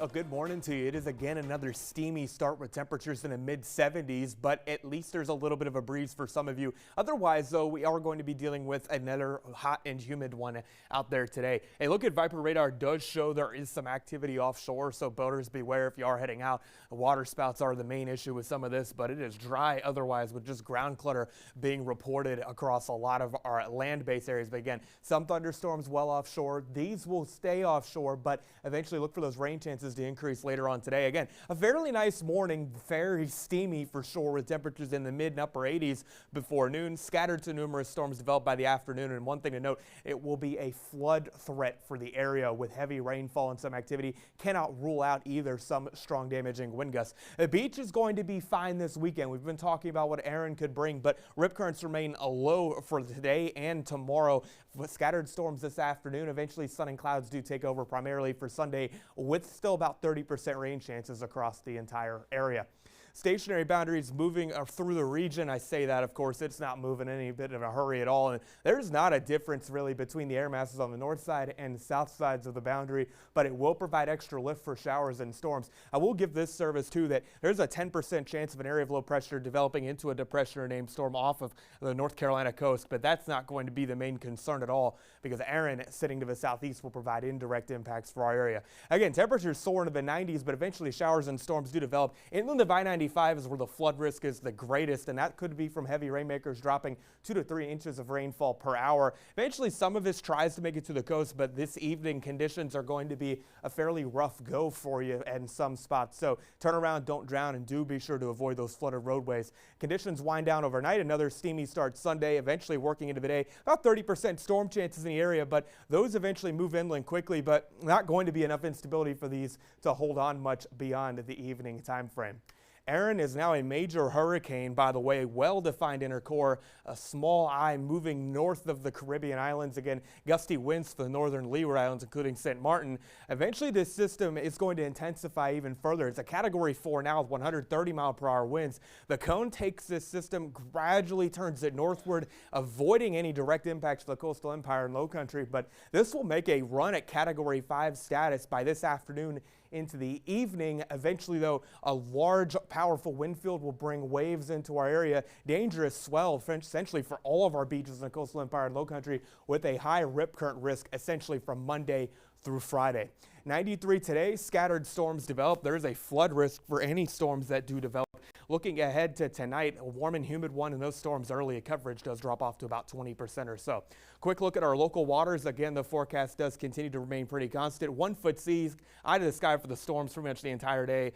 Oh, good morning to you. It is again another steamy start with temperatures in the mid 70s, but at least there's a little bit of a breeze for some of you. Otherwise, though, we are going to be dealing with another hot and humid one out there today. A look at Viper radar does show there is some activity offshore, so boaters beware if you are heading out. The water spouts are the main issue with some of this, but it is dry otherwise with just ground clutter being reported across a lot of our land-based areas. But again, some thunderstorms well offshore. These will stay offshore, but eventually look for those rain chances to increase later on today. Again, a fairly nice morning, very steamy for sure, with temperatures in the mid and upper 80s before noon. Scattered to numerous storms developed by the afternoon. And one thing to note, it will be a flood threat for the area with heavy rainfall and some activity. Cannot rule out either some strong damaging wind gusts. The beach is going to be fine this weekend. We've been talking about what Erin could bring, but rip currents remain low for today and tomorrow. With scattered storms this afternoon, eventually sun and clouds do take over primarily for Sunday, with still about 30% rain chances across the entire area. Stationary boundaries moving through the region. I say that, of course, it's not moving in any bit of a hurry at all. And there's not a difference really between the air masses on the north side and south sides of the boundary, but it will provide extra lift for showers and storms. I will give this service too that there's a 10% chance of an area of low pressure developing into a depression or named storm off of the North Carolina coast, but that's not going to be the main concern at all because Erin sitting to the southeast will provide indirect impacts for our area. Again, temperatures soar into the 90s, but eventually showers and storms do develop. Inland of I-95 is where the flood risk is the greatest, and that could be from heavy rainmakers dropping 2 to 3 inches of rainfall per hour. Eventually, some of this tries to make it to the coast, but this evening conditions are going to be a fairly rough go for you in some spots. So turn around, don't drown, and do be sure to avoid those flooded roadways. Conditions wind down overnight. Another steamy start Sunday, eventually working into the day. About 30% storm chances in the area, but those eventually move inland quickly, but not going to be enough instability for these to hold on much beyond the evening time frame. Erin is now a major hurricane, by the way, well-defined inner core, a small eye moving north of the Caribbean islands. Again, gusty winds for the northern Leeward Islands, including St. Martin. Eventually, this system is going to intensify even further. It's a Category 4 now with 130-mile-per-hour winds. The cone takes this system, gradually turns it northward, avoiding any direct impacts to the coastal empire and low country. But this will make a run at Category 5 status by this afternoon into the evening. Eventually, though, a large, powerful wind field will bring waves into our area. Dangerous swell, essentially for all of our beaches in the coastal empire and low country, with a high rip current risk essentially from Monday through Friday. 93 today, scattered storms develop. There is a flood risk for any storms that do develop. Looking ahead to tonight, a warm and humid one, and those storms early coverage does drop off to about 20% or so. Quick look at our local waters. Again, the forecast does continue to remain pretty constant. 1 foot seas, eye to the sky for the storms pretty much the entire day.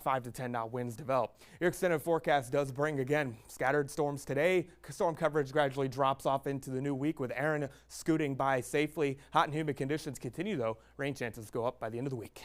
5 to 10 knot winds develop. Your extended forecast does bring, again, scattered storms today. Storm coverage gradually drops off into the new week with Erin scooting by safely. Hot and humid conditions continue, though. Rain chances go up by the end of the week.